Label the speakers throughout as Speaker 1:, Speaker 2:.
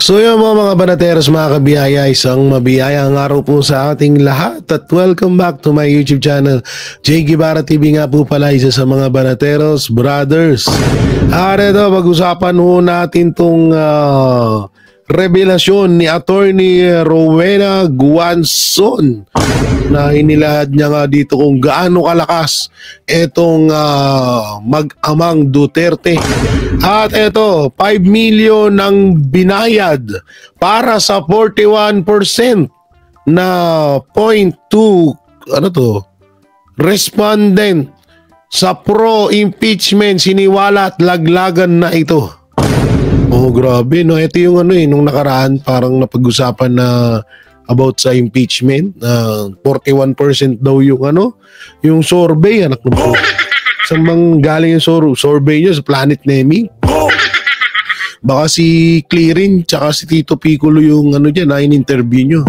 Speaker 1: So yung mga banateros, mga kabiyaya, isang mabiyayang araw po sa ating lahat at welcome back to my YouTube channel. Jay Guevara TV nga po pala, isa sa mga banateros brothers. Ito, pag-usapan ho natin tong revelasyon ni Attorney Rowena Guanzon na inilahad niya nga dito kung gaano kalakas itong mag-amang Duterte. At ito, 5 million ang binayad para sa 41% na 0.2 respondent sa pro-impeachment siniwala at laglagan na ito. Oh, grabe, no? Ito yung nung nakaraan parang napag-usapan na about sa impeachment. 41% daw yung yung survey, anak ng po. Saan bang galing yung survey nyo? Sa Planet Nemi? Baka si Clearing tsaka si Tito Piccolo yung dyan, in-interview nyo.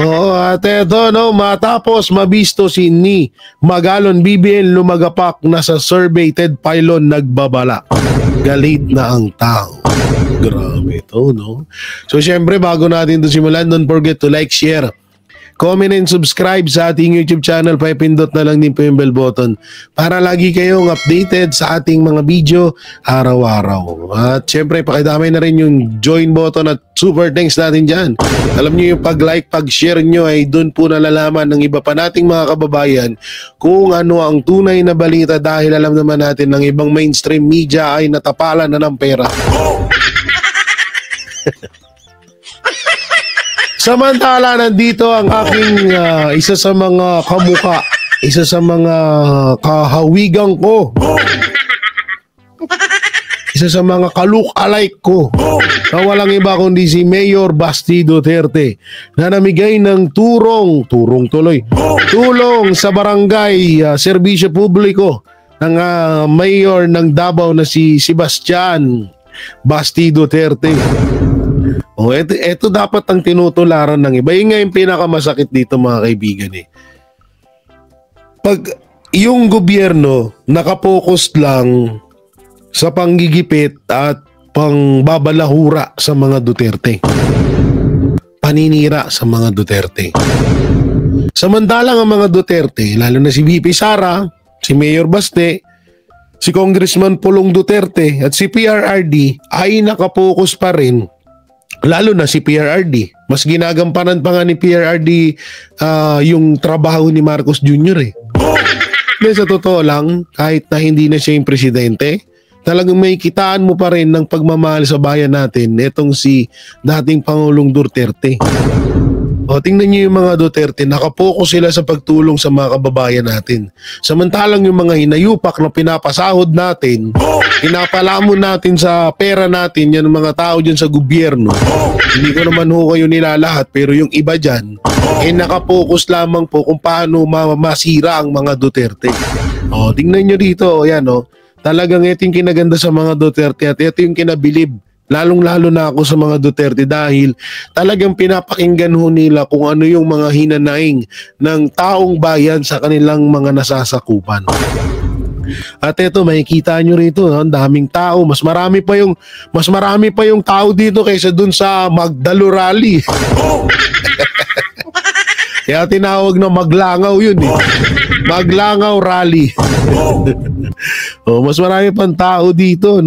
Speaker 1: Oo, at eto, matapos mabisto si ni Magalon BBL lumagapak na sa survey, Ted Pylon nagbabala. Galit na ang tao. Grabe ito, no? So, syempre, bago natin ito simulan, don't forget to like, share, comment and subscribe sa ating YouTube channel. Pipindot na lang din po yung bell button para lagi kayong updated sa ating mga video araw-araw. At syempre, pakidamay na rin yung join button at super thanks natin dyan. Alam nyo yung pag-like, pag-share nyo ay doon po nalalaman ng iba pa nating mga kababayan kung ano ang tunay na balita, dahil alam naman natin ng ibang mainstream media ay natapalan na ng pera. Samantala, nandito ang aking isa sa mga kamuka, isa sa mga kahawigang ko, isa sa mga ka-look-alike ko, na walang iba kundi si Mayor Basti Duterte, na namigay ng tulong sa barangay serbisyo publiko ng mayor ng Davao na si Sebastian Basti Duterte. Oh, ito dapat ang tinutularan ng iba. Yung nga yung pinakamasakit dito, mga kaibigan Pag yung gobyerno nakapokus lang sa panggigipit at pangbabalahura sa mga Duterte, paninira sa mga Duterte. Samantalang ang mga Duterte, lalo na si VP Sara, si Mayor Baste, si Congressman Pulong Duterte at si PRRD ay nakapokus pa rin. Lalo na si PRRD. Mas ginagampanan pa nga ni PRRD yung trabaho ni Marcos Jr. Sa totoo lang, kahit na hindi na siya yung presidente, talagang may kitaan mo pa rin ng pagmamahal sa bayan natin itong si dating Pangulong Duterte. O, tingnan niyo yung mga Duterte, nakapokus sila sa pagtulong sa mga kababayan natin. Samantalang yung mga hinayupak na pinapasahod natin, pinapalamon natin sa pera natin, yan mga tao dyan sa gobyerno. Hindi ko naman kayo nilalahat, pero yung iba dyan, nakapokus lamang po kung paano masira ang mga Duterte. O, tingnan niyo dito, yan talagang ito yung kinaganda sa mga Duterte at ito yung kinabilib. Lalong-lalo na ako sa mga Duterte dahil talagang pinapakinggan nila kung ano yung mga hinanaing ng taong bayan sa kanilang mga nasasakupan. At ito, makikita nyo rito, ang daming tao, mas marami pa yung tao dito kaysa dun sa Magdalo Rally. Kaya tinawag na Maglangaw yun Maglangaw Rally. Mas marami pang tao dito,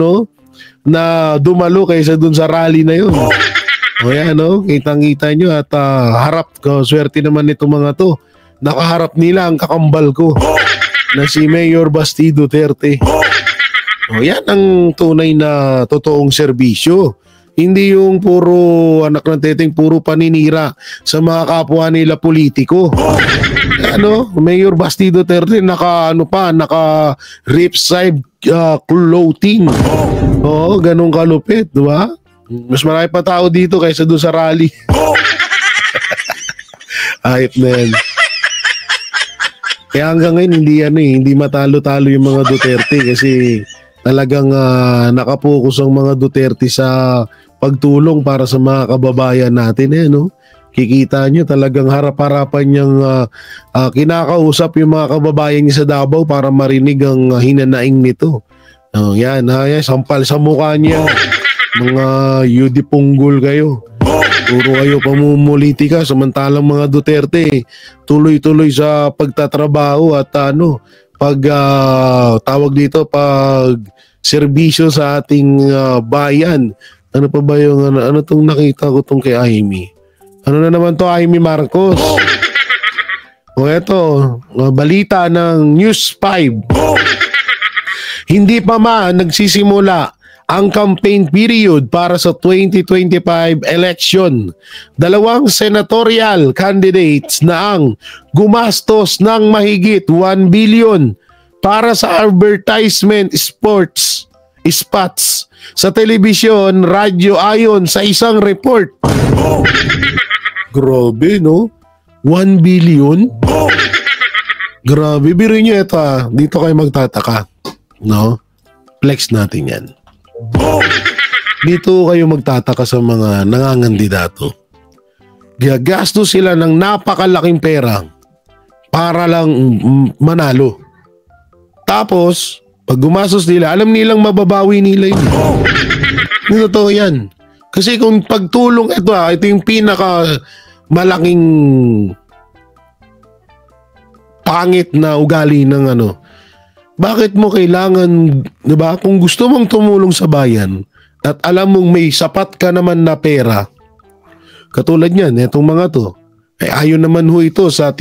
Speaker 1: na dumalo kaysa dun sa rally na yun. O yan, kitang-kita nyo at harap ko, swerte naman itong mga to. Nakaharap nila ang kakambal ko na si Mayor Basti Duterte. O yan ang tunay na totoong serbisyo. Hindi yung puro anak ng teteng, puro paninira sa mga kapwa nila politiko. Mayor Basti Duterte naka ripside clothing. Oo, ganun kalupit, di ba? Mas marami pa tao dito kaysa doon sa rally. Ayot na yan. Kaya hanggang ngayon hindi matalo-talo yung mga Duterte kasi talagang nakapokus ang mga Duterte sa pagtulong para sa mga kababayan natin Kikita nyo talagang harap-harapan niyang kinakausap yung mga kababayan niya sa Davao para marinig ang hinanaing nito. Yan, sampal sa mukha niya. Mga yudipunggol kayo. Puro kayo pamumulitika, samantalang mga Duterte tuloy-tuloy sa pagtatrabaho at tawag dito, pag serbisyo sa ating bayan. Ano pa ba yung ano tong nakita ko tong kay Amy? Ano na naman to, Amy Marcos? O eto, balita ng News 5. Hindi pa man nagsisimula ang campaign period para sa 2025 election. Dalawang senatorial candidates na ang gumastos ng mahigit 1 billion para sa advertisement spots sa telebisyon, radyo ayon sa isang report. Grabe, no? 1 billion? Grabe, biro nyo ito dito kayo magtataka. No? Flex natin yan. Dito kayo magtataka sa mga nangangandidato. Gagastos sila ng napakalaking pera para lang manalo. Tapos, pag gumastos nila, alam nilang mababawi nila yun. Totoo yan. Kasi kung pagtulong ito yung pinaka malaking pangit na ugali ng bakit mo kailangan, 'di ba? Kung gusto mong tumulong sa bayan at alam mong may sapat ka naman na pera, katulad niyan, etong mga to, ayon naman ho ito sa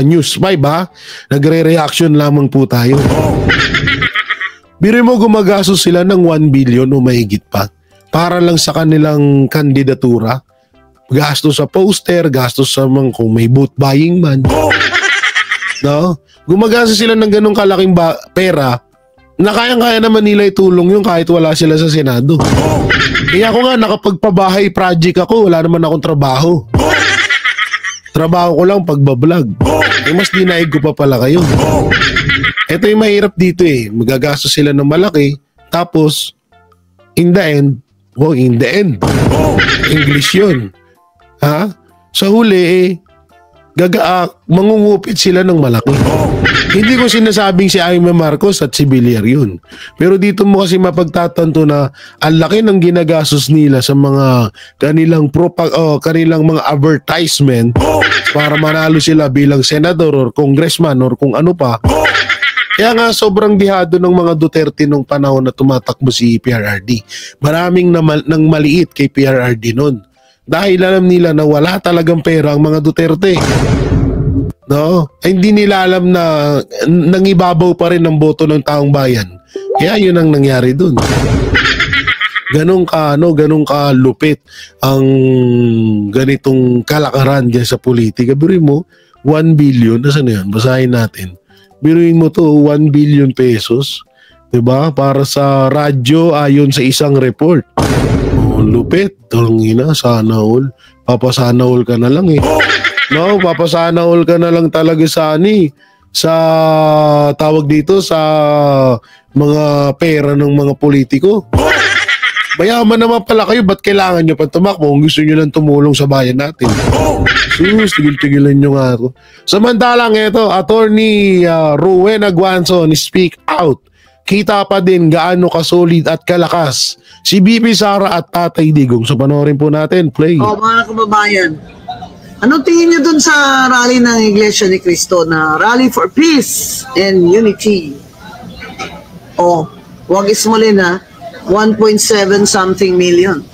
Speaker 1: News 5 nagre-reaction lamang po tayo. Biro mo gumagastos sila ng 1 billion o mahigit pa para lang sa kanilang kandidatura. Gastos sa poster, gastos sa kung may vote buying man. No? Gumagastos sila ng ganung kalaking pera na kayang-kaya naman nila itulong yung kahit wala sila sa Senado. Kaya ako nga nakapagpabahay project ako, wala naman akong trabaho. Trabaho ko lang pagbablog. Mas dinaig ko pa pala kayo. Ito yung mahirap dito magagastos sila ng malaki, tapos in the end, English yun. Sa huli mangungupit sila ng malaki. Hindi ko sinasabing si Amy Marcos at si Villar yun. Pero dito mo kasi mapagtatanto na ang laki ng ginagastos nila sa mga kanilang mga advertisement para manalo sila bilang senador or congressman or kung ano pa. Kaya nga sobrang dihado ng mga Duterte nung panahon na tumatakbo si PRRD. Maraming nang maliit kay PRRD nun. Dahil alam nila na wala talagang pera ang mga Duterte. No? Ay, hindi nila alam na nangibabaw pa rin ang boto ng taong bayan. Kaya yun ang nangyari dun. Ganong ka lupit ang ganitong kalakaran dyan sa politika. Biruin mo, 1 billion, nasaan na yan? Basahin natin. Biruin mo to, 1 billion pesos. Diba? Para sa radyo ayon sa isang report. Lupit. Tangina, sana all. Papasana all ka na lang No, papasana all ka na lang talaga sa tawag dito sa mga pera ng mga politiko. Mayaman naman pala kayo, ba't kailangan nyo pa tumakbo kung gusto nyo lang tumulong sa bayan natin? Sus, tigil-tigilan nyo nga ako. Samantalang ito, Attorney Rowena Guanzon, speak out. Kita pa din gaano kasolid at kalakas si BP Sara at Tatay Digong. So panoorin po natin, play.
Speaker 2: Mga kababayan, anong tingin nyo dun sa rally ng Iglesia ni Cristo na Rally for Peace and Unity? Huwag ismulin 1.7 something million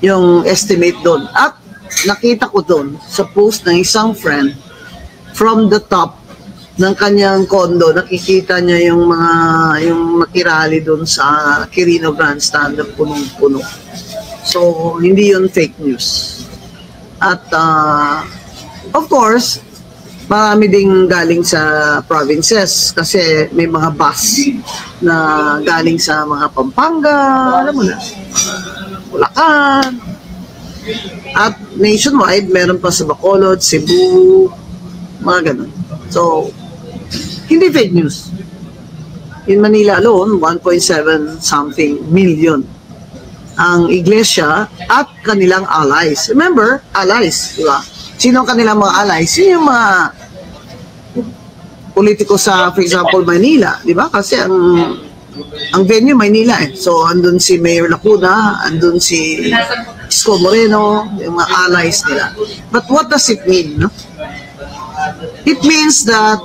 Speaker 2: yung estimate doon. At nakita ko doon sa post ng isang friend from the top ng kanyang kondo, nakikita niya yung nakirali doon sa Quirino Grandstand na punong-puno. So, hindi yun fake news. At, of course, marami ding galing sa provinces kasi may mga bus na galing sa mga Pampanga, alam mo na, Bulacan. At nationwide, meron pa sa Bacolod, Cebu, mga ganun. So, hindi fake news. In Manila alone, 1.7 something million ang iglesia at kanilang allies. Remember, allies, di ba? Sino ang kanilang mga allies? Sino yung mga politiko sa, for example, Manila, di ba? Kasi ang ang venue Maynila eh. So andun si Mayor Lacuna, andun si Isko Moreno, yung mga allies nila. But what does it mean? No? It means that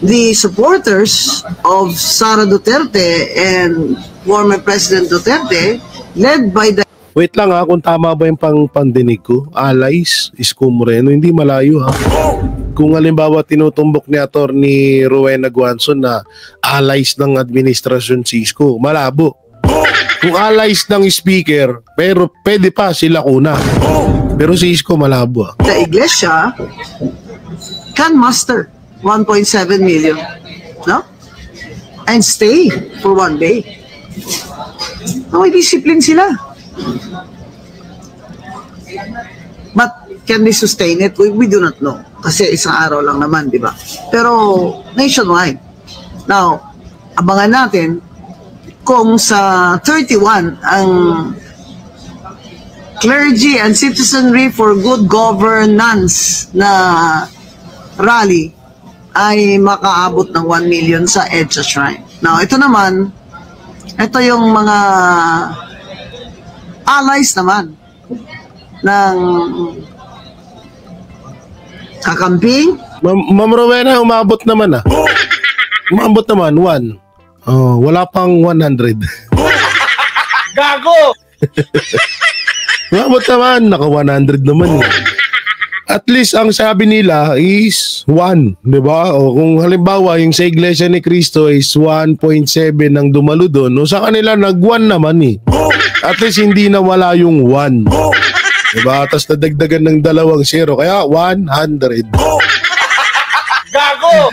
Speaker 2: the supporters of Sara Duterte and former President Duterte, led by the...
Speaker 1: Wait lang ha, kung tama ba yung pandinig ko? Allies, Isko Moreno, hindi malayo ha. Kung halimbawa tinutumbok ni Atty. Rowena Guanzon na allies ng administrasyon si Isko, malabo. Kung allies ng speaker, pero pwede pa sila kuna. Pero si Isko malabo ha.
Speaker 2: The iglesia can muster 1.7 million, no? And stay for one day. May discipline sila. But can they sustain it? We do not know. Kasi isang araw lang naman, di ba? Pero nationwide. Now, abangan natin kung sa 31 ang Clergy and Citizenry for Good Governance na rally ay makaabot ng 1 million sa EDSA Shrine. Now, ito naman, ito yung mga allies naman ng kakamping.
Speaker 1: Ma'am Rowena, umabot naman ah. Umabot naman, 1. Oh, wala pang 100.
Speaker 3: Gago!
Speaker 1: Umabot naman, naka 100 naman eh. At least ang sabi nila is 1, di ba? O kung halimbawa yung sa Iglesia ni Cristo is 1.7 ang dumalo doon, no, sa kanila nag-1 naman eh. At least hindi na wala yung 1. Di ba? Tapos nadagdagan ng 2 0, kaya 100.
Speaker 3: Gago!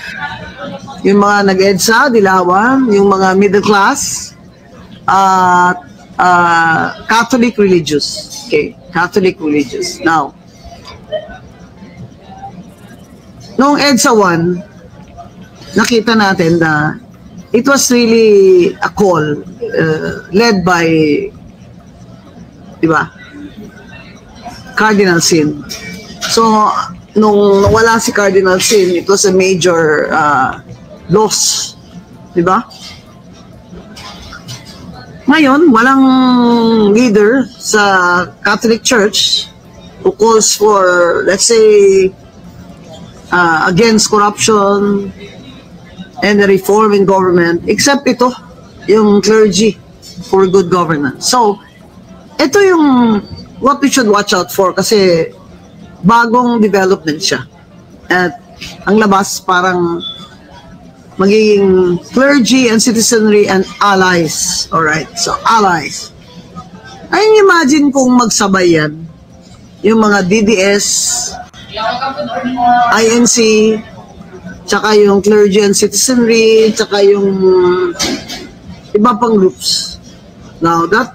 Speaker 2: Yung mga nag-EDSA, Dilawan, yung mga middle class, at Catholic religious. Okay, Catholic religious. Now, noong EDSA 1, nakita natin na it was really a call led by, di ba, Cardinal Sin. So, nung nawala si Cardinal Sin, it was a major loss, di ba? Ngayon, walang leader sa Catholic Church who calls for, let's say, against corruption and the reform in government, except ito, yung Clergy for Good Governance. So, ito yung what we should watch out for kasi bagong development siya. At ang labas parang magiging Clergy and Citizenry and allies. Alright, so allies. Ayun, imagine kung magsabay yan, yung mga DDS, INC, tsaka yung Clergy and Citizenry, tsaka yung iba pang groups. Now, that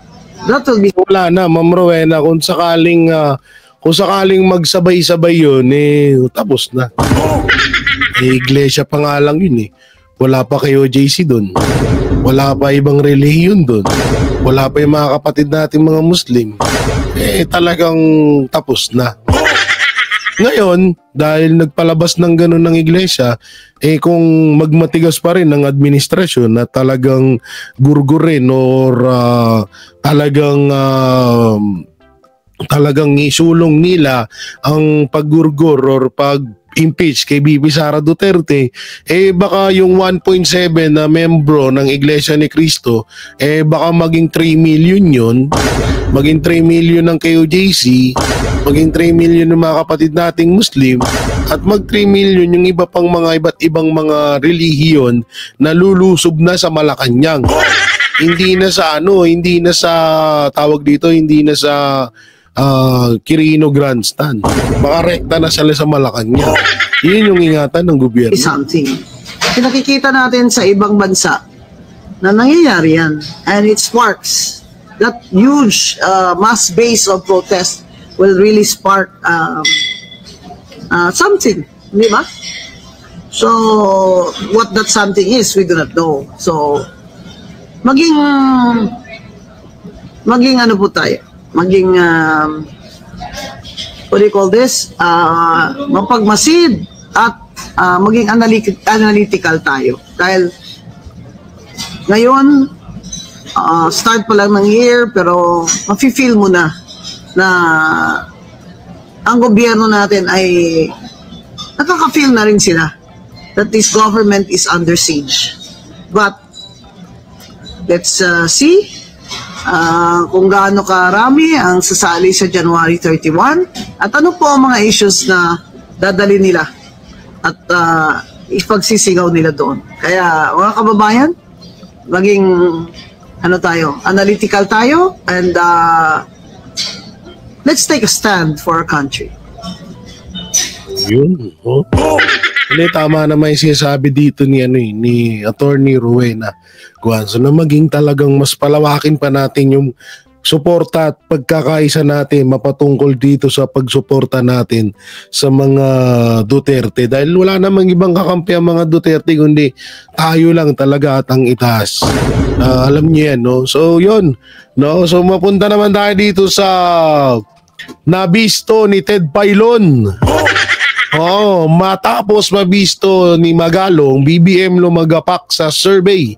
Speaker 2: will be...
Speaker 1: Wala na, Ma'am Rowena, kung sakaling magsabay-sabay yun, eh, tapos na. Eh, iglesia pa nga lang yun eh. Wala pa kay OJC doon. Wala pa ibang relihiyon doon. Wala pa yung mga kapatid nating mga Muslim. Eh, talagang tapos na. Ngayon, dahil nagpalabas ng gano'n ng iglesia, eh kung magmatigas pa rin ng administrasyon na talagang gurgurin or talagang isulong nila ang paggurgur or pag-impeach kay BP Sara Duterte, eh baka yung 1.7 na membro ng Iglesia ni Cristo, eh baka maging 3 million yun, maging 3 million ng KOJC, maging 3 million ng mga kapatid nating Muslim, at mag 3 million yung iba pang mga iba't ibang mga relihiyon na lulusob na sa Malacanang. Hindi na sa hindi na sa tawag dito, hindi na sa Quirino Grandstand. Baka rekta na sila sa Malacanang. Yun yung ingatan ng gobyerno.
Speaker 2: Something. Pinakikita natin sa ibang bansa na nangyayari yan. And it sparks that huge mass base of protest will really spark something. Di ba? So, what that something is, we do not know. So, maging ano po tayo? Maging, what do you call this? Mapagmasid at maging analytical tayo. Dahil ngayon, start pa lang ng year, pero mafe-feel mo na ang gobyerno natin ay nakaka-feel na rin sila that this government is under siege. But let's see kung gaano karami ang sasali sa January 31 at ano po ang mga issues na dadali nila at ipagsisigaw nila doon. Kaya mga kababayan, maging analytical tayo, and let's take a stand for our country.
Speaker 1: Yun. Hindi, tama naman yung sinasabi dito ni Attorney Rowena Guanzo na maging talagang mas palawakin pa natin yung suporta at pagkakaisa natin mapatungkol dito sa pagsuporta natin sa mga Duterte, dahil wala namang ibang kakampi ang mga Duterte kundi tayo lang talaga at ang itaas. Alam niyo yan, no? So yun, no? So mapunta naman tayo dito sa nabisto ni Ted Pailon. Matapos mabisto ni Magalong, BBM lumagapak sa survey.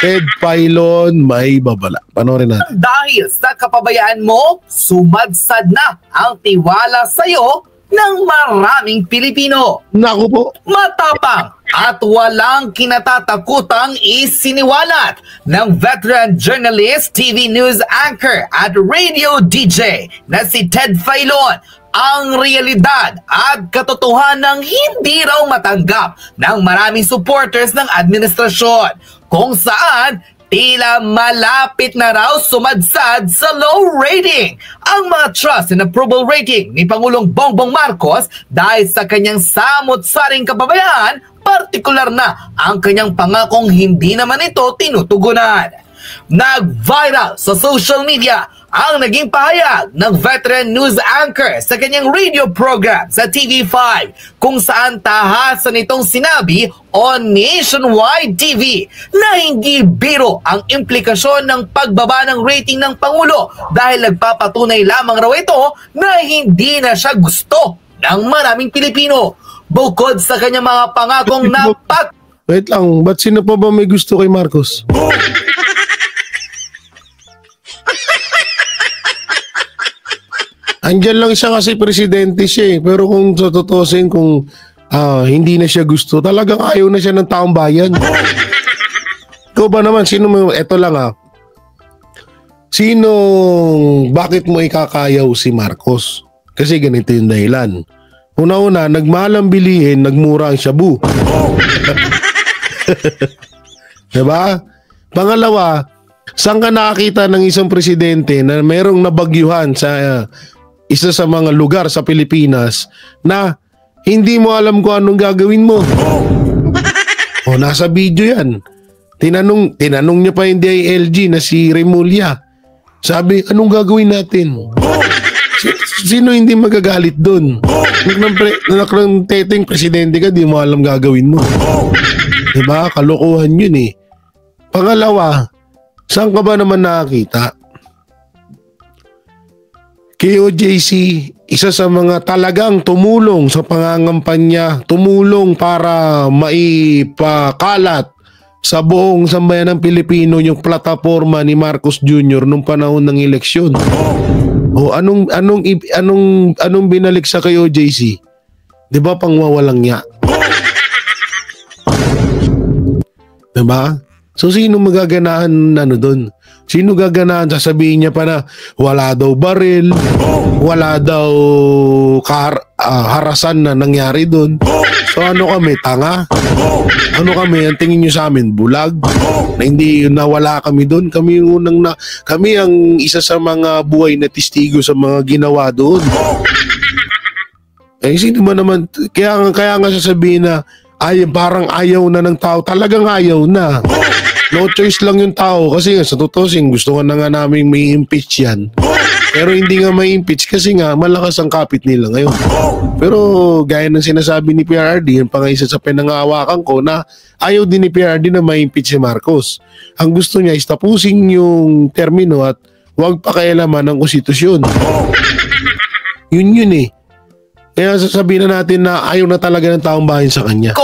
Speaker 1: Ted Pailon may babala. Panoorin natin.
Speaker 3: Dahil sa kapabayaan mo, sumadsad na ang tiwala sa'yo ng maraming Pilipino.
Speaker 1: Naku po.
Speaker 3: Matapang at walang kinatatakutang isiniwalat ng veteran journalist, TV news anchor at radio DJ na si Ted Pailon ang realidad at katotohanang hindi raw matanggap ng maraming supporters ng administrasyon, kung saan tila malapit na raw sumadsad sa low rating ang mga trust and approval rating ni Pangulong Bongbong Marcos dahil sa kanyang samot-saring kapabayaan, partikular na ang kanyang pangakong hindi naman ito tinutugunan. Nag-viral sa social media ang naging pahayag ng veteran news anchor sa kanyang radio program sa TV5, kung saan tahasan itong sinabi on Nationwide TV na hindi biro ang implikasyon ng pagbaba ng rating ng Pangulo dahil nagpapatunay lamang raw ito na hindi na siya gusto ng maraming Pilipino. Bukod sa kanyang mga pangakong
Speaker 1: Wait lang, ba't sino pa ba may gusto kay Marcos? Andyan lang siya kasi presidente siya eh. Pero kung tututusin, kung hindi na siya gusto, talagang ayaw na siya ng taong bayan. Ikaw ba naman, eto lang bakit mo ikakayaw si Marcos? Kasi ganito yung dahilan. Una-una, nagmahal ang bilihin, nagmura ang shabu. Diba? Pangalawa, saan ka nakakita ng isang presidente na mayroong nabagyuhan sa isa sa mga lugar sa Pilipinas na hindi mo alam kung anong gagawin mo? Nasa video yan. Tinanong niya pa yung DILG na si Remulla. Sabi, anong gagawin natin? Sino hindi magagalit doon? Nang teteng presidente ka, di mo alam gagawin mo. Diba? Kalokohan yun eh. Pangalawa, saan ka ba naman nakakita? KOJC, isa sa mga talagang tumulong sa pangangampanya, tumulong para maipakalat sa buong sambayan ng Pilipino yung plataforma ni Marcos Jr. nung panahon ng eleksyon. Anong binalik sa KOJC? 'Di ba pangwawalang niya? 'Di ba? So sino magaganahan doon? Sino gaganahan? Sasabihin niya pa na wala daw baril, wala daw harasan na nangyari doon. So ano kami, tanga? Ano kami, ang tingin niyo sa amin, bulag? Na hindi nawala kami doon. Kami ang isa sa mga buhay na testigo sa mga ginawa doon. Sino ba naman, kaya nga sasabihin na parang ayaw na ng tao, talagang ayaw na. No choice lang yung tao kasi sa tutusin gusto nga na nga namin may impeach yan. Pero hindi nga may impeach kasi nga malakas ang kapit nila ngayon. Pero gaya ng sinasabi ni PRRD, yung pangisa sa pinangahawakan ko na ayaw din ni PRRD na may impeach si Marcos. Ang gusto niya is tapusin yung termino at huwag pakialaman ng konstitusyon. Yun eh. Kaya sasabihin na natin na ayaw na talaga ng taong bayan sa kanya.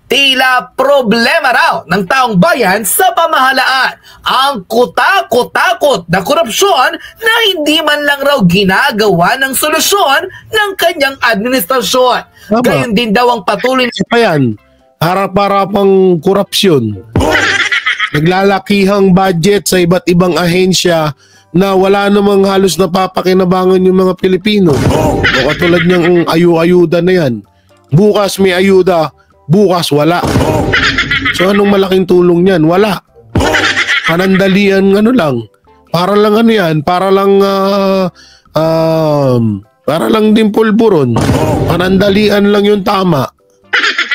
Speaker 3: Tila problema raw ng taong bayan sa pamahalaan ang kutakot-takot na korupsyon na hindi man lang raw ginagawa ng solusyon ng kanyang administrasyon.
Speaker 1: Tama.
Speaker 3: Gayon din daw ang patuloy na
Speaker 1: Pa yan, harap-harapang korupsyon. Naglalakihang budget sa iba't ibang ahensya na wala namang halos napapakinabangan yung mga Pilipino. O katulad niyang ayu-ayuda na yan. Bukas may ayuda, bukas wala. So anong malaking tulong niyan? Wala. Panandalian ano lang. Para lang ano yan, para lang din pulburon. Panandalian lang yung tama.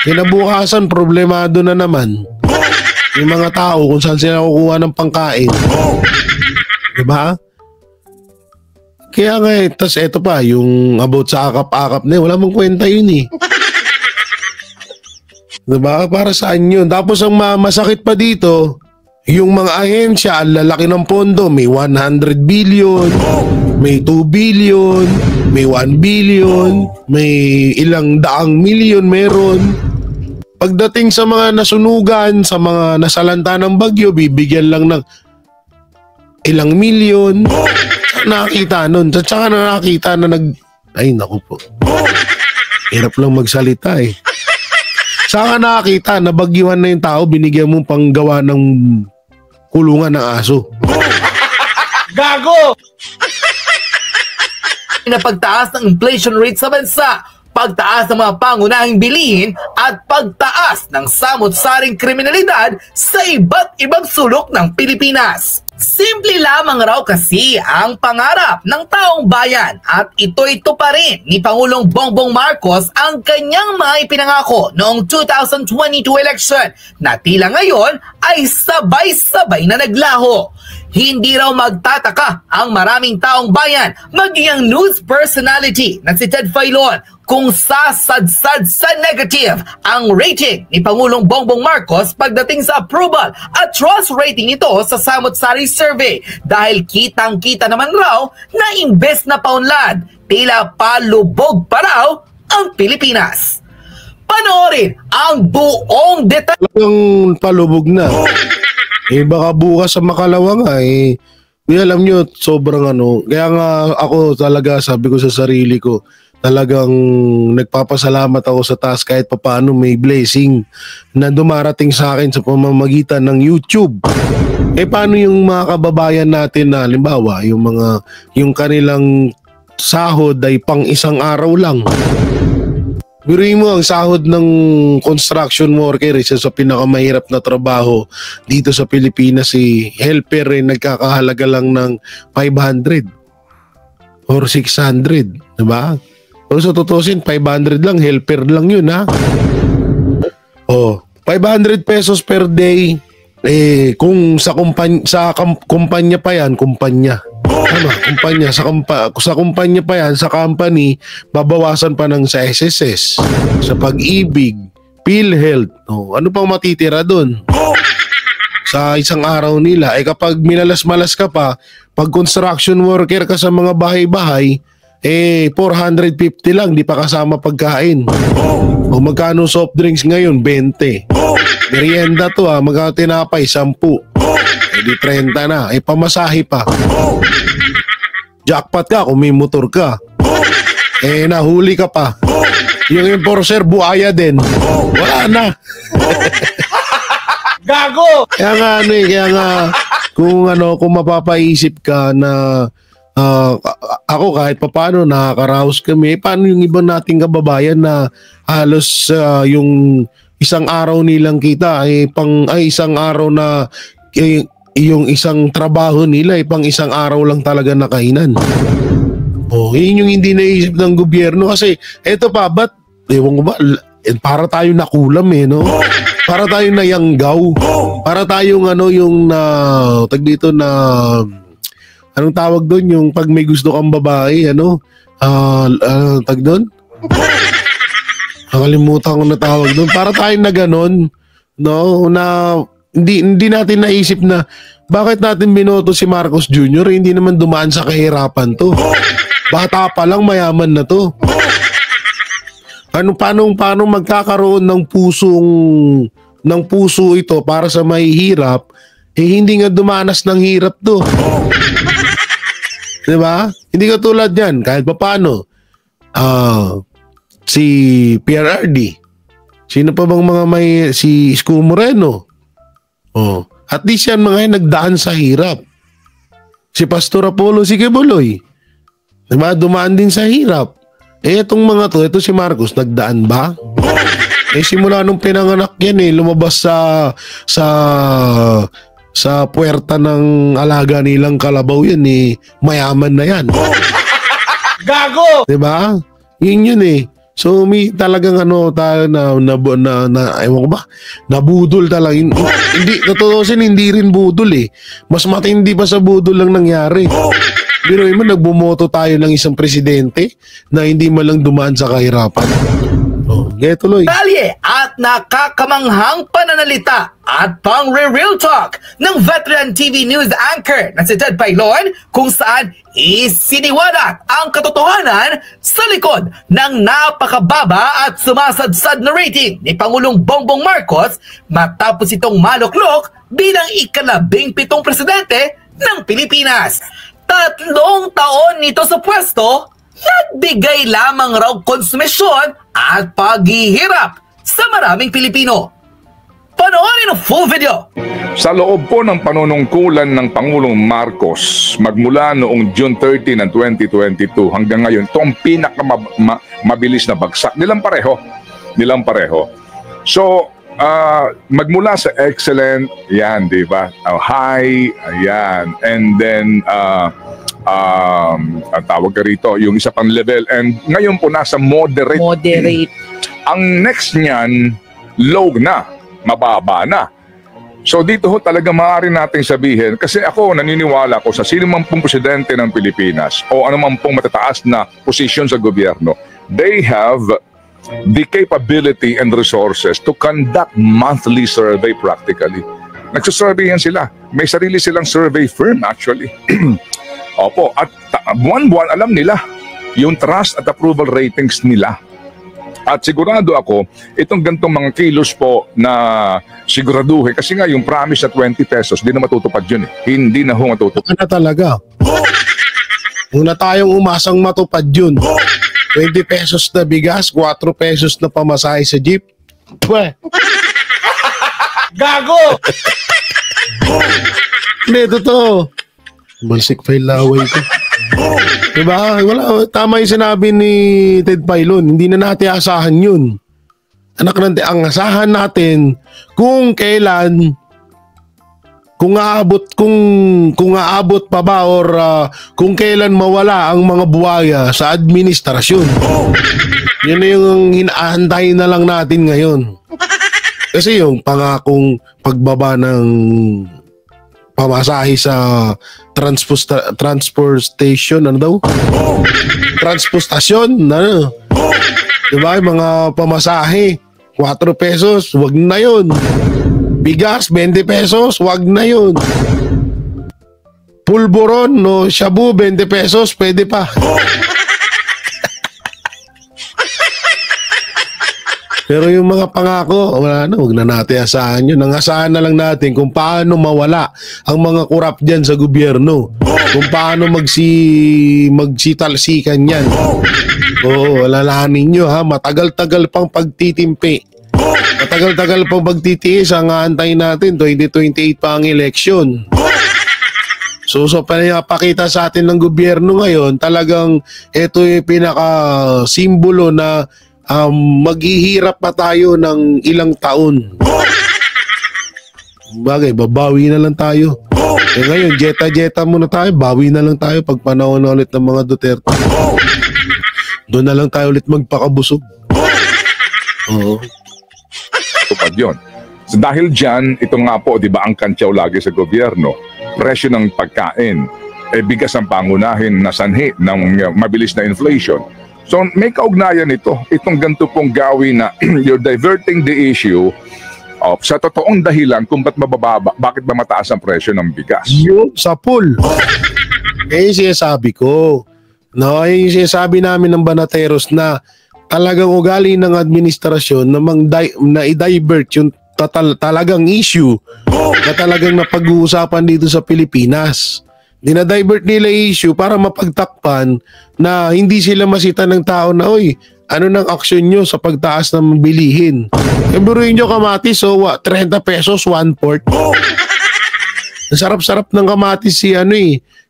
Speaker 1: Kinabukasan, problemado na naman. Yung mga tao kung saan sila kukuha ng pangkain. Diba? Kaya nga tas eto pa, yung about sa akap-akap na wala mong kwenta yun eh. Diba? Para saan yun? Tapos ang masakit pa dito, yung mga ahensya, ang lalaki ng pondo, may 100 billion, may 2 billion, may 1 billion, may ilang daang milyon meron. Pagdating sa mga nasunugan, sa mga nasalanta ng bagyo, bibigyan lang ng ilang milyon. Nakakita nun. Tsaka nakakita na ay naku po. Hirap lang magsalita eh. Saka nakakita na bagyuhan na yung tao, binigyan mong panggawa ng kulungan ng aso.
Speaker 3: Gago! na pagtaas ng inflation rate sa bansa, pagtaas ng mga pangunahing bilihin at pagtaas ng samot-saring kriminalidad sa iba't ibang sulok ng Pilipinas. Simple lamang raw kasi ang pangarap ng taong bayan at ito pa rin ni Pangulong Bongbong Marcos ang kanyang mga ipinangako noong 2022 election na tila ngayon ay sabay-sabay na naglaho. Hindi raw magtataka ang maraming taong bayan, maging ang news personality na si Ted Filon, kung sasadsad sa negative ang rating ni Pangulong Bongbong Marcos pagdating sa approval at trust rating nito sa samot-sari survey dahil kitang-kita naman raw na imbes na paunlad, tila palubog pa raw ang Pilipinas. Panoorin ang buong detalye.
Speaker 1: Talagang palubog na. Baka bukas sa Makalawa nga alam nyo, sobrang kaya nga ako talaga sabi ko sa sarili ko, talagang nagpapasalamat ako sa taas kahit papaano may blessing na dumarating sa akin sa pamamagitan ng YouTube. Paano yung mga kababayan natin na halimbawa, yung kanilang sahod ay pang isang araw lang. Biruin mo ang sahod ng construction worker, isa sa pinakamahirap na trabaho dito sa Pilipinas, si helper nagkakahalaga lang ng 500 or 600, diba? O sa tutusin, 500 lang, helper lang yun, ha? 500 pesos per day, kung sa kumpanya pa yan, kumpanya sa kumpanya pa yan, sa company, babawasan pa ng sa SSS, sa Pag-ibig, PhilHealth. Ano pang matitira doon? Sa isang araw nila, kapag minalas-malas ka pa, pag construction worker ka sa mga bahay-bahay, 450 lang, di pa kasama pagkain. O magkano soft drinks ngayon? 20. Merienda to magkano tinapay? 10. Di 30 na. Pamasahe pa. Jackpot ka kung may motor ka. Nahuli ka pa. Yung enforcer, buaya din. Wala na.
Speaker 3: Gago!
Speaker 1: Kaya nga, kung mapapaisip ka na ako kahit papaano nakakaraos kami, paano yung iba nating kababayan na halos yung isang araw nilang kita isang araw na yung isang trabaho nila pang isang araw lang talaga nakahinan. Yun yung hindi naisip ng gobyerno kasi eto pa, ba't ewan ko ba, para tayo nakulam no? Para tayo nayanggaw. Para tayong tag dito na anong tawag doon, yung pag may gusto kang babae, tag doon? Nakalimutan ko na tawag doon. Para tayong na ganon, no? Na hindi natin naisip na bakit natin binoto si Marcos Jr. Hindi naman dumaan sa kahirapan to. Bata pa lang, mayaman na to. Paano magkakaroon ng puso ito para sa mahihirap, hindi nga dumanas ng hirap to. Diba? Hindi ka tulad yan. Kahit paano, si PRRD, sino pa bang mga si Isko Moreno, at least yan mga nagdaan sa hirap. Si Pastor Apollo Siquebuloy, diba? Dumaan din sa hirap. Itong mga to, ito si Marcos, nagdaan ba? Simula nung pinanganak yan lumabas sa puwerta ng alaga nilang kalabaw yan mayaman na yan.
Speaker 3: Gago!
Speaker 1: Diba? Yun So may talagang tayo ewan ko ba, nabudol talaga. Hindi, natutusin, hindi rin budol Mas matindi pa sa budol lang nangyari. Pero nagbumoto tayo ng isang presidente na hindi man lang dumaan sa kahirapan. Tuloy.
Speaker 3: Talye at nakakamanghang pananalita at pang-real talk ng veteran TV news anchor na si Ted Pailon, kung saan isiniwalat ang katotohanan sa likod ng napakababa at sumasadsad na rating ni Pangulong Bongbong Marcos matapos itong maluklok bilang ika-17 presidente ng Pilipinas. 3 taon nito sa pwesto, nagbigay lamang raw konsumisyon at paghihirap sa maraming Pilipino. Panoorin ang full video.
Speaker 4: Sa loob po ng panunungkulan ng Pangulong Marcos magmula noong June 30 ng 2022 hanggang ngayon, ito ang pinakamabilis na bagsak. Nilang pareho. So, magmula sa excellent, yan, di ba? High, yan. And then, tawag ka rito, yung isa pang level. And ngayon po, nasa moderate. Ang next niyan, low na, mababa na. So dito ho talaga maaari nating sabihin, kasi ako naniniwala ko sa sino man pong presidente ng Pilipinas o ano man pong matataas na posisyon sa gobyerno, they have the capability and resources to conduct monthly survey practically. Nagsasurveyan sila. May sarili silang survey firm actually. Opo, at buwan-buwan alam nila yung trust at approval ratings nila. At sigurado ako, itong gantong mga kilos po na siguraduhin, kasi nga yung promise na 20 pesos, di na matutupad yun Hindi na ho matutupad.
Speaker 1: Na talaga. Una tayong umasang matupad yun. 20 pesos na bigas, 4 pesos na pamasahe sa jeep. Pwe.
Speaker 3: Gago!
Speaker 1: Hindi, totoo. Balsik file laway ko. Diba? Wala, tama yung sinabi ni Ted Pailon. Hindi na natin asahan yun. Anak natin, ang asahan natin kung kailan, kung aabot pa ba or kung kailan mawala ang mga buwaya sa administrasyon. Yun na yung hinaantay na lang natin ngayon. Kasi yung pangakong pagbaba ng pamasahe sa transport station, transportasyon, diba? Yung mga pamasahe, 4 pesos, wag na yun. Bigas, 20 pesos, wag na yun. Pulburon, shabu, 20 pesos, pwede pa. Pero yung mga pangako, wala na, huwag na natin asahan yun. Ang asahan na lang natin kung paano mawala ang mga kurap dyan sa gobyerno. Kung paano magsitalsikan yan. Oo, alalahanin nyo ha, matagal-tagal pang pagtitimpi. Matagal-tagal pang pagtitiis ang aantayin natin, 2028 pa ang eleksyon. So pinapakita sa atin ng gobyerno ngayon, talagang ito yung pinaka-simbolo na maghihirap pa tayo ng ilang taon. Bagay, babawi na lang tayo. Ngayon, jeta-jeta muna tayo, bawi na lang tayo pag panahon na ulit ng mga Duterte. Doon na lang tayo ulit magpakabusog. Oo.
Speaker 4: Tupad yun. So dahil dyan, ito nga po, di ba, ang kantyaw lagi sa gobyerno, presyo ng pagkain, bigas ang pangunahin na sanhi ng mabilis na inflation. So may kaugnayan ito, itong ganito pong gawin na you're diverting the issue sa totoong dahilan kung ba't mabababa, bakit ba mataas ang presyo ng bigas.
Speaker 1: Yun, sa pool. Yung sinasabi ko. No, yung sinasabi namin ng Banateros na talagang ugali ng administrasyon na i-divert yung talagang issue na talagang napag-uusapan dito sa Pilipinas. Dinadivert nila issue para mapagtakpan na hindi sila masita ng tao na, oy, ano nang aksyon nyo sa pagtaas ng bilihin? Kaburuin nyo kamatis, so 30 pesos, 1/4. Ang sarap-sarap ng kamatis si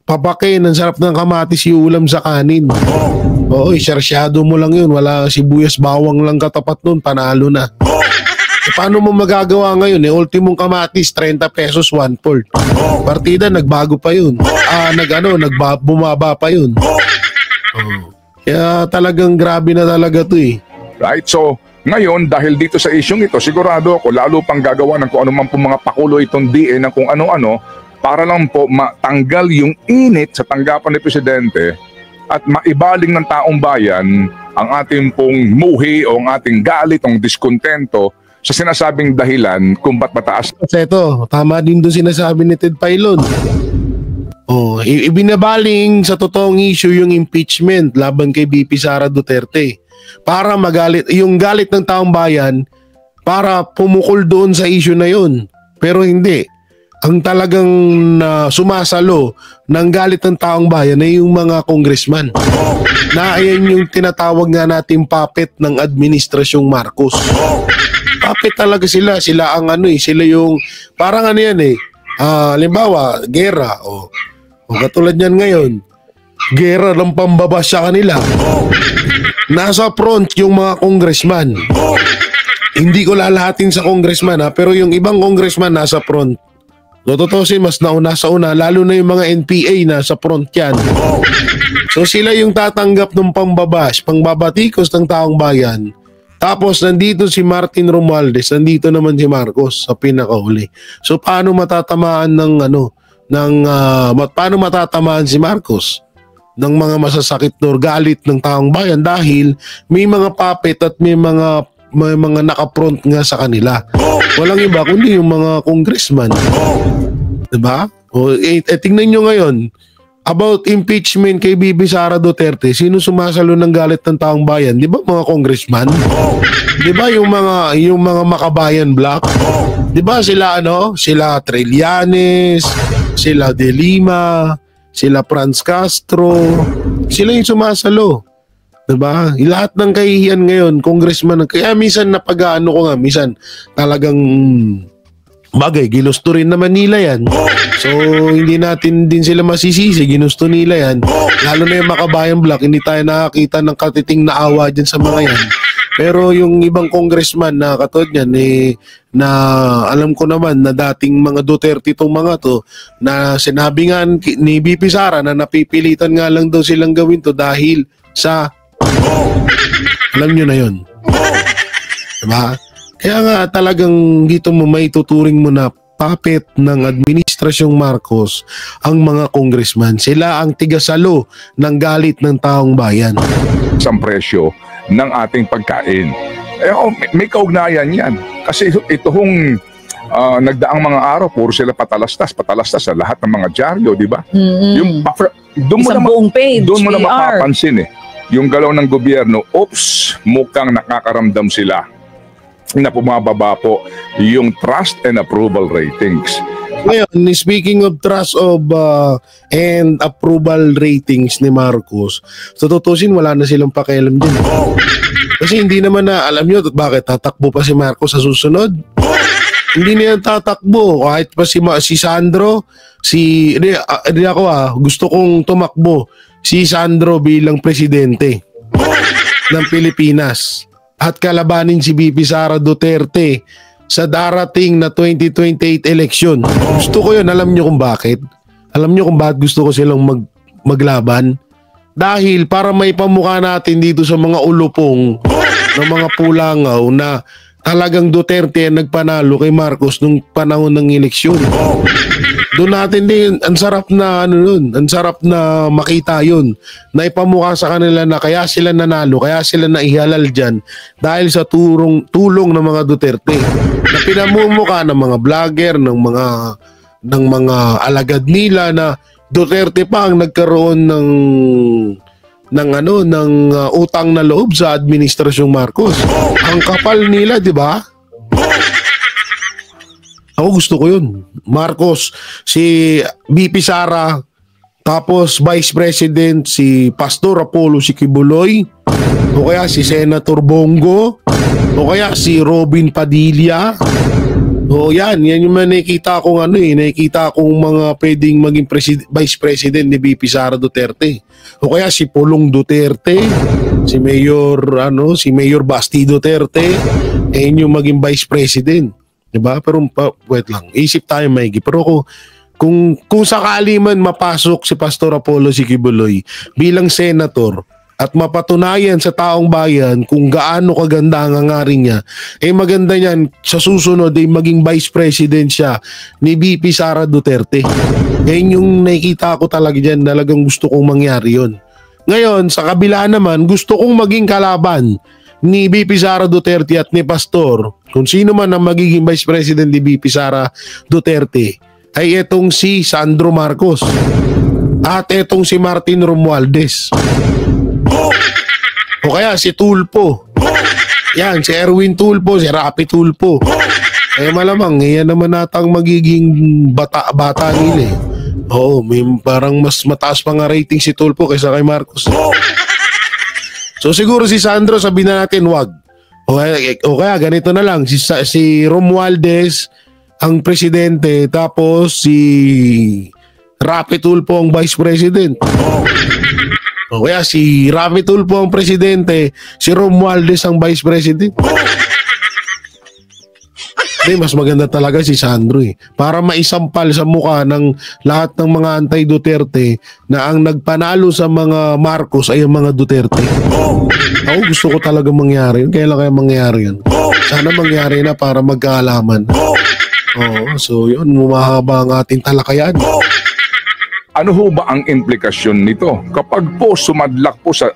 Speaker 1: papakin, ang sarap ng kamatis si ulam sa kanin. Oo, sarsyado mo lang yun, wala sibuyas, bawang lang katapat nun, panalo na. Paano mo magagawa ngayon? Ultimong kamatis, 30 pesos, 1/4. Partida, nagbago pa yun. Bumaba pa yun. Kaya talagang grabe na talaga to eh.
Speaker 4: Right? So, ngayon, dahil dito sa isyong ito, sigurado ako, lalo pang gagawa ng kung ano man po mga pakulo itong DA ng kung ano-ano, para lang po matanggal yung init sa tanggapan ni Presidente at maibaling ng taong bayan ang ating pong muhi o ang ating galit, ang diskontento sa sinasabing dahilan kung ba't mataas.
Speaker 1: Kasi ito, tama din doon sinasabi ni Ted Filon. Ibinabaling sa totoong issue yung impeachment laban kay BP Sara Duterte para yung galit ng taong bayan para pumukol doon sa issue na yun. Pero hindi. Ang talagang sumasalo ng galit ng taong bayan ay yung mga congressman. Na ayan yung tinatawag nga natin puppet ng administrasyong Marcos. Puppet talaga sila. Sila ang sila yung parang halimbawa, gera o katulad niyan ngayon. Gera ng pambaba sa kanila. Nasa front yung mga congressman. Hindi ko lalahatin sa congressman pero yung ibang congressman nasa front. Totosin, mas nauna sa una, lalo na yung mga NPA na sa front yan. So sila yung tatanggap ng pangbabatikos ng taong bayan. Tapos nandito si Martin Romualdez, nandito naman si Marcos sa pinakauli. So paano matatamaan paano matatamaan si Marcos ng mga masasakit na galit ng taong bayan dahil may mga puppet at may mga naka-front nga sa kanila. Walang iba kundi yung mga congressman. Diba? Tingnan nyo ngayon about impeachment kay Bibi Sara Duterte. Sino sumasalo ng galit ng taong bayan? Di ba mga congressman? Di ba yung mga makabayan block? Di ba sila sila Trillanes, sila De Lima, sila Franz Castro, sila yung sumasalo. Diba? Lahat ng kahihiyan ngayon, congressman, kaya minsan napag-ano ko nga, minsan talagang bagay, ginusto rin naman nila yan. So, hindi natin din sila masisisi, ginusto nila yan. Lalo na yung makabayan block, hindi tayo nakakita ng katiting na awa dyan sa mga yan. Pero yung ibang congressman na katulad yan, na alam ko naman na dating mga Duterte itong mga to, na sinabi nga ni BP Sara na napipilitan nga lang daw silang gawin to dahil sa alam nyo na yun. Diba? Kaya nga talagang dito mo may tuturing mo na puppet ng administrasyong Marcos ang mga congressman. Sila ang tigasalo ng galit ng taong bayan.
Speaker 4: Isang presyo ng ating pagkain. May kaugnayan yan. Kasi ito nagdaang mga araw, puro sila patalastas sa lahat ng mga dyaryo, di ba? Yung doon mo na mapapansin yung galaw ng gobyerno, mukhang nakakaramdam sila na bumababa po yung trust and approval ratings.
Speaker 1: Ngayon, speaking of trust and approval ratings ni Marcos, sa tutusin wala na silang pakialam din. Kasi hindi naman na, alam nyo bakit tatakbo pa si Marcos sa susunod? Hindi niya tatakbo. Kahit pa si Sandro, gusto kong tumakbo si Sandro bilang presidente ng Pilipinas at kalabanin si BP Sara Duterte sa darating na 2028 election. Gusto ko yun. Alam nyo kung bakit? Alam nyo kung bakit gusto ko silang maglaban? Dahil para may pamukha natin dito sa mga ulupong ng mga pulangaw na talagang Duterte ang nagpanalo kay Marcos nung panahon ng eleksyon. Doon natin din, ang sarap na ang sarap na makita yun. Na ipamukha sa kanila na kaya sila nanalo, kaya sila naihalal dyan dahil sa tulong ng mga Duterte. Na pinamumukha ng mga vlogger, ng mga alagad nila na Duterte pa ang nagkaroon ng utang na loob sa administrasyong Marcos. Ang kapal nila, di ba? Ako gusto ko yun. Marcos, si VP Sara, tapos Vice President si Pastor Apollo Sikibuloy, o kaya si Senator Bongo, o kaya si Robin Padilla. O yan yung nakikita kong nakikita kong mga pwedeng maging Vice President ni VP Sara Duterte. O kaya si Pulong Duterte, si Mayor Basti Duterte, yung maging Vice President. Diba? Pero wait lang, isip tayo maigi. Pero kung sakali man mapasok si Pastor Apollo Sikibuloy bilang senator at mapatunayan sa taong bayan kung gaano kaganda ang hangarin niya, maganda niyan sa susunod ay maging Vice President siya ni VP Sara Duterte. Yan yung nakikita ko talaga dyan, talagang gusto kong mangyari yun. Ngayon, sa kabila naman, gusto kong maging kalaban ni VP Sara Duterte at ni Pastor, kung sino man ang magiging Vice President ni VP Sara Duterte, ay etong si Sandro Marcos at etong si Martin Romualdez o kaya si Tulfo. Yan, si Erwin Tulfo, si Rapi Tulfo. Malamang yan naman natang magiging bata nila. Oo, may parang mas mataas pa nga rating si Tulfo kaysa kay Marcos. So siguro si Sandro, sabihin na natin wag. O kaya ganito na lang, si Romualdez ang presidente, tapos si Rapi Tulfo ang vice president. O kaya si Rapi Tulfo ang presidente, si Romualdez ang vice president. Mas maganda talaga si Sandro para maisampal sa mukha ng lahat ng mga anti-Duterte na ang nagpanalo sa mga Marcos ay ang mga Duterte. Ako gusto ko talaga mangyari yun. Kailan kaya mangyari yun? Sana mangyari na para magkaalaman. So yun, mahaba ang ating talakayan.
Speaker 4: Ano ho ba ang implikasyon nito? Kapag po sumadlak po sa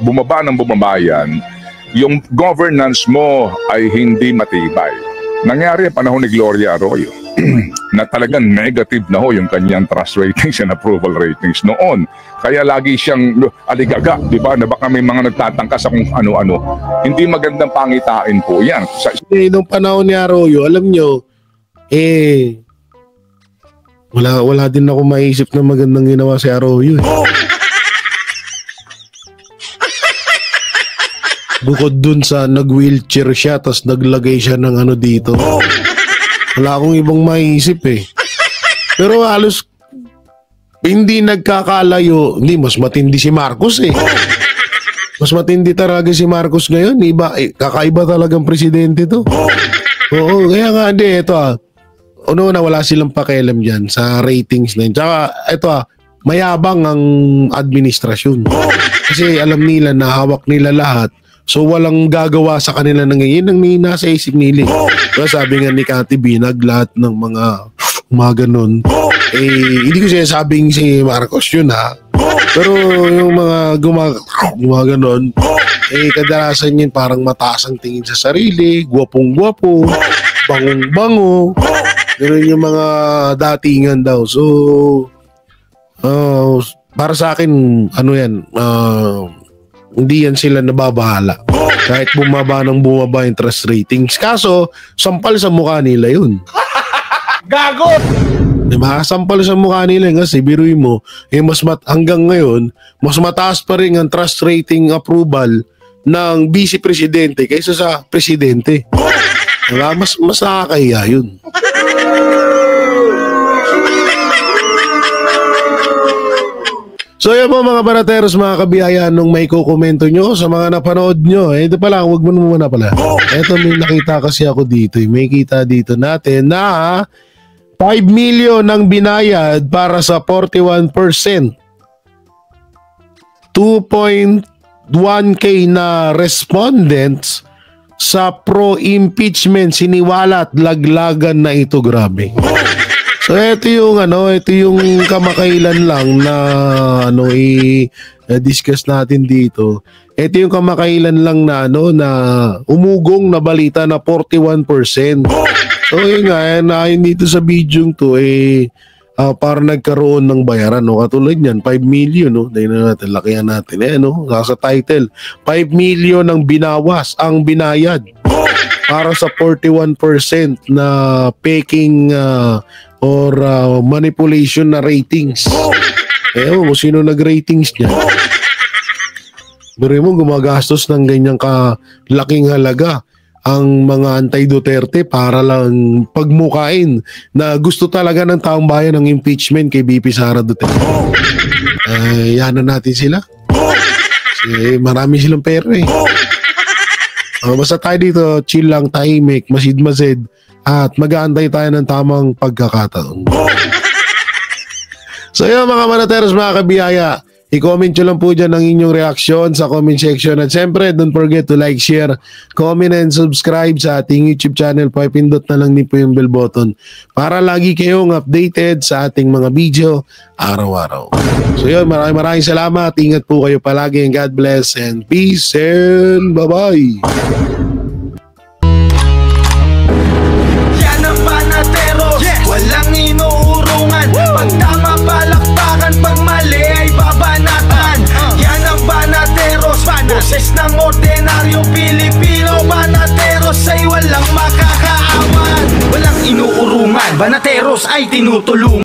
Speaker 4: bumaba ng bumabayan, yung governance mo ay hindi matibay. Nangyari ang panahon ni Gloria Arroyo na talagang negative na ho yung kanyang trust ratings and approval ratings noon. Kaya lagi siyang aligaga, di ba? Na baka may mga nagtatangka sa kung ano-ano. Hindi magandang pangitain po yan.
Speaker 1: Nung panahon ni Arroyo, alam nyo, wala din ako maisip na magandang ginawa si Arroyo. Bukod dun sa nag-wheelchair siya tapos naglagay siya ng dito. Wala akong ibang maisip Pero halos hindi nagkakalayo. Hindi, mas matindi si Marcos Mas matindi talaga si Marcos ngayon. Kakaiba talagang presidente to. Oo, kaya nga ito na wala silang pakialam dyan sa ratings na yun. Tsaka ito mayabang ang administrasyon. Kasi alam nila na hawak nila lahat. So walang gagawa sa kanila ng ngayon ang nasa isip nila. Kaya sabi nga ni Cathy Binag, lahat ng mga ganun. Hindi ko sinasabing si Marcos yun Pero yung mga gumaganon, kadalasan yun parang mataas ang tingin sa sarili, gwapong-gwapo, bangong-bango. Ganun yung mga datingan daw. So, para sa akin, hindi yan sila nababahala. Kahit bumaba yung trust ratings. Kaso, sampal sa mukha nila yun.
Speaker 3: Gago!
Speaker 1: Diba? Sampal sa mukha nila kasi biruin mo, hanggang ngayon, mas mataas pa rin ang trust rating approval ng vice presidente kaysa sa presidente. Diba? Mas nakakaya yun. So yan po mga barateros, mga kabiyaya, nung may kukomento nyo sa mga napanood nyo. Ito pala, huwag mo muna pala. Ito may nakita kasi ako dito. May kita dito natin na 5 million ang binayad para sa 41%. 2.1k na respondents sa pro-impeachment siniwalat laglagan na ito. Grabe. So ito yung kamakailan lang na i-discuss natin dito. Ito yung kamakailan lang na na umugong na balita na 41%. So yun nga, dito sa video to para nagkaroon ng bayaran, no? Katulad niyan, 5 million, no? Dahil na natin, lakihan natin, no? Sa title, 5 million ang binawas, ang binayad para sa 41% na faking or manipulation na ratings. Kung sino nag-ratings niya. Pero mo gumagastos ng ganyang kalaking halaga ang mga anti-Duterte para lang pagmukain na gusto talaga ng taong bayan ng impeachment kay BP Sara Duterte. Yanan natin sila. Kasi marami silang pera eh. Basta tayo dito, chill lang, tahimik, masid-masid, at mag-aantay tayo ng tamang pagkakataon. So yun mga manateros, mga kabiyaya, i-comment nyo lang po dyan ang inyong reaksyon sa comment section. At syempre, don't forget to like, share, comment, and subscribe sa ating YouTube channel. Pindot na lang din po yung bell button para lagi kayong updated sa ating mga video araw-araw. So yun, maraming salamat. Ingat po kayo palagi and God bless and peace and bye-bye.
Speaker 5: Yan ang Banateros, walang inuurungan. Pag tama palakpakan, pag mali ay babanatan. Yan ang Banateros, boses ng ordinaryong Pilipino. Banateros ay walang makakaawan. Walang inuurungan, Banateros ay tinutulungan.